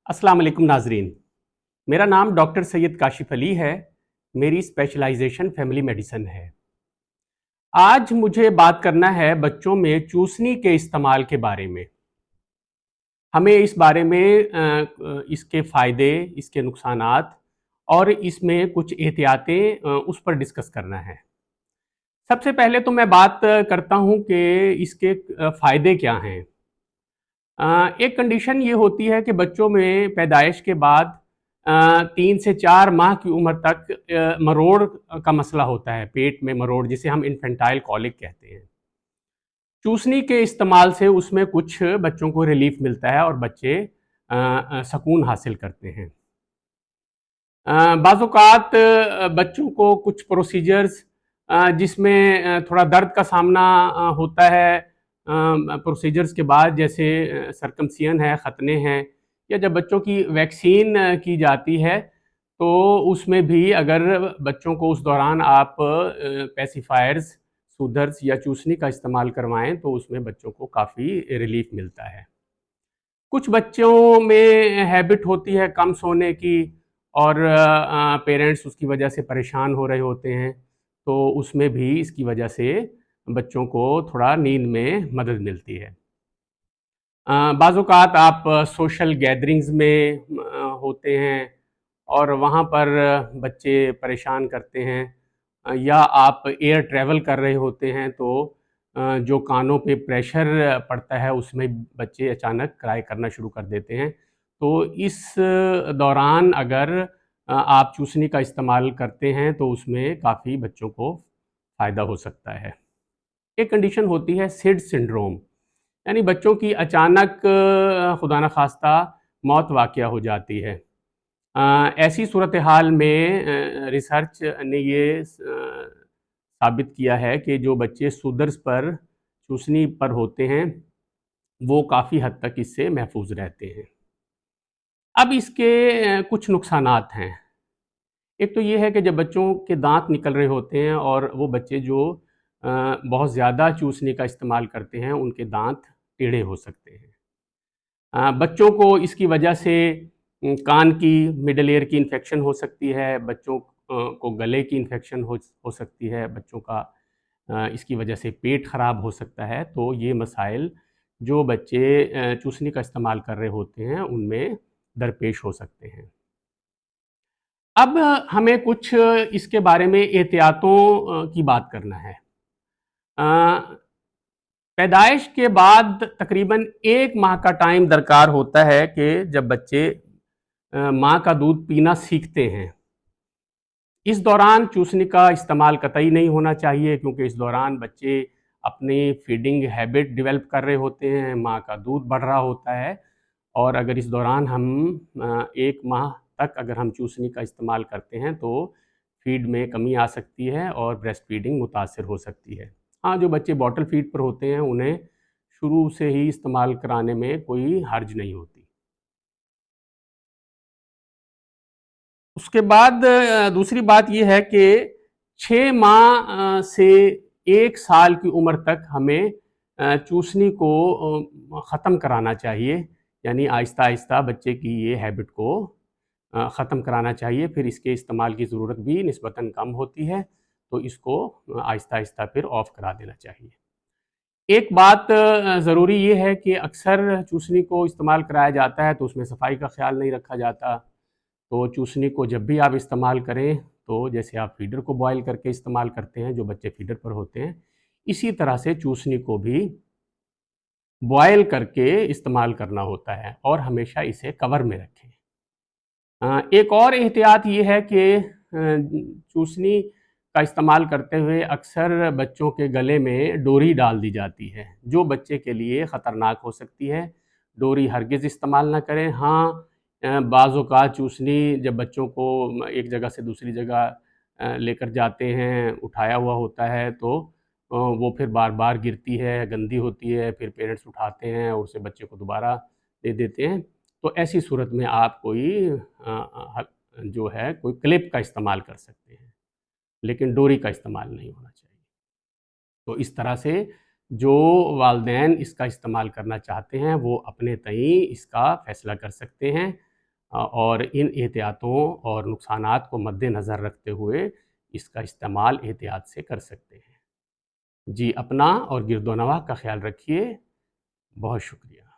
अस्सलाम वालेकुम नाजरीन। मेरा नाम डॉक्टर सैयद काशिफ अली है। मेरी स्पेशलाइजेशन फैमिली मेडिसिन है। आज मुझे बात करना है बच्चों में चूसनी के इस्तेमाल के बारे में। हमें इस बारे में इसके फ़ायदे, इसके नुकसानात और इसमें कुछ एहतियातें उस पर डिस्कस करना है। सबसे पहले तो मैं बात करता हूँ कि इसके फ़ायदे क्या हैं। एक कंडीशन ये होती है कि बच्चों में पैदाइश के बाद 3 से 4 माह की उम्र तक मरोड़ का मसला होता है, पेट में मरोड़ जिसे हम इन्फेंटाइल कॉलिक कहते हैं। चूसनी के इस्तेमाल से उसमें कुछ बच्चों को रिलीफ मिलता है और बच्चे सुकून हासिल करते हैं। बाज़ औक़ात बच्चों को कुछ प्रोसीजर्स जिसमें थोड़ा दर्द का सामना होता है प्रोसीजर्स के बाद, जैसे सर्कमसिजन है, ख़तने हैं, या जब बच्चों की वैक्सीन की जाती है तो उसमें भी अगर बच्चों को उस दौरान आप पेसिफायर्स, सूदर्स या चूसनी का इस्तेमाल करवाएं तो उसमें बच्चों को काफ़ी रिलीफ मिलता है। कुछ बच्चों में हैबिट होती है कम सोने की और पेरेंट्स उसकी वजह से परेशान हो रहे होते हैं, तो उसमें भी इसकी वजह से बच्चों को थोड़ा नींद में मदद मिलती है। बाज़ औक़ात आप सोशल गैदरिंग्स में होते हैं और वहाँ पर बच्चे परेशान करते हैं, या आप एयर ट्रैवल कर रहे होते हैं तो जो कानों पे प्रेशर पड़ता है उसमें बच्चे अचानक क्राई करना शुरू कर देते हैं। तो इस दौरान अगर आप चूसनी का इस्तेमाल करते हैं तो उसमें काफ़ी बच्चों को फ़ायदा हो सकता है। एक कंडीशन होती है सिड सिंड्रोम, यानी बच्चों की अचानक खुदा न खास्ता मौत वाक़या हो जाती है। ऐसी सूरत हाल में रिसर्च ने ये साबित किया है कि जो बच्चे सूदर्स पर, चूसनी पर होते हैं, वो काफ़ी हद तक इससे महफूज रहते हैं। अब इसके कुछ नुकसानात हैं। एक तो ये है कि जब बच्चों के दांत निकल रहे होते हैं और वो बच्चे जो बहुत ज़्यादा चूसनी का इस्तेमाल करते हैं उनके दांत टेढ़े हो सकते हैं। बच्चों को इसकी वजह से कान की मिडल ईयर की इन्फेक्शन हो सकती है, बच्चों को गले की इन्फेक्शन हो सकती है, बच्चों का इसकी वजह से पेट ख़राब हो सकता है। तो ये मसाइल जो बच्चे चूसनी का इस्तेमाल कर रहे होते हैं उनमें दरपेश हो सकते हैं। अब हमें कुछ इसके बारे में एहतियातों की बात करना है। पैदाइश के बाद तकरीबन 1 माह का टाइम दरकार होता है कि जब बच्चे माँ का दूध पीना सीखते हैं। इस दौरान चूसनी का इस्तेमाल कतई नहीं होना चाहिए, क्योंकि इस दौरान बच्चे अपनी फीडिंग हैबिट डेवलप कर रहे होते हैं, माँ का दूध बढ़ रहा होता है, और अगर इस दौरान हम 1 माह तक अगर हम चूसनी का इस्तेमाल करते हैं तो फीड में कमी आ सकती है और ब्रेस्ट फीडिंग मुतासर हो सकती है। हाँ, जो बच्चे बॉटल फीड पर होते हैं उन्हें शुरू से ही इस्तेमाल कराने में कोई हर्ज नहीं होती। उसके बाद दूसरी बात ये है कि 6 माह से 1 साल की उम्र तक हमें चूसनी को ख़त्म कराना चाहिए, यानी आहिस्ता-आहिस्ता बच्चे की ये हैबिट को ख़त्म कराना चाहिए। फिर इसके इस्तेमाल की ज़रूरत भी निस्बतन कम होती है, तो इसको आहिस्ता-आहिस्ता फिर ऑफ़ करा देना चाहिए। एक बात ज़रूरी ये है कि अक्सर चूसनी को इस्तेमाल कराया जाता है तो उसमें सफाई का ख़्याल नहीं रखा जाता। तो चूसनी को जब भी आप इस्तेमाल करें तो जैसे आप फीडर को बॉयल करके इस्तेमाल करते हैं, जो बच्चे फीडर पर होते हैं, इसी तरह से चूसनी को भी बॉयल करके इस्तेमाल करना होता है और हमेशा इसे कवर में रखें। एक और एहतियात ये है कि चूसनी का इस्तेमाल करते हुए अक्सर बच्चों के गले में डोरी डाल दी जाती है, जो बच्चे के लिए ख़तरनाक हो सकती है। डोरी हरगिज़ इस्तेमाल ना करें। हाँ, बाज़ औक़ात चूसनी जब बच्चों को एक जगह से दूसरी जगह लेकर जाते हैं, उठाया हुआ होता है, तो वो फिर बार-बार गिरती है, गंदी होती है, फिर पेरेंट्स उठाते हैं और उसे बच्चे को दोबारा दे देते हैं। तो ऐसी सूरत में आप कोई जो है कोई क्लिप का इस्तेमाल कर सकते हैं, लेकिन डोरी का इस्तेमाल नहीं होना चाहिए। तो इस तरह से जो वालिदैन इसका इस्तेमाल करना चाहते हैं वो अपने तईं इसका फ़ैसला कर सकते हैं। और इन एहतियातों और नुकसानात को मद्देनज़र रखते हुए इसका इस्तेमाल एहतियात से कर सकते हैं। जी, अपना और गिरदोनवाह का ख्याल रखिए। बहुत शुक्रिया।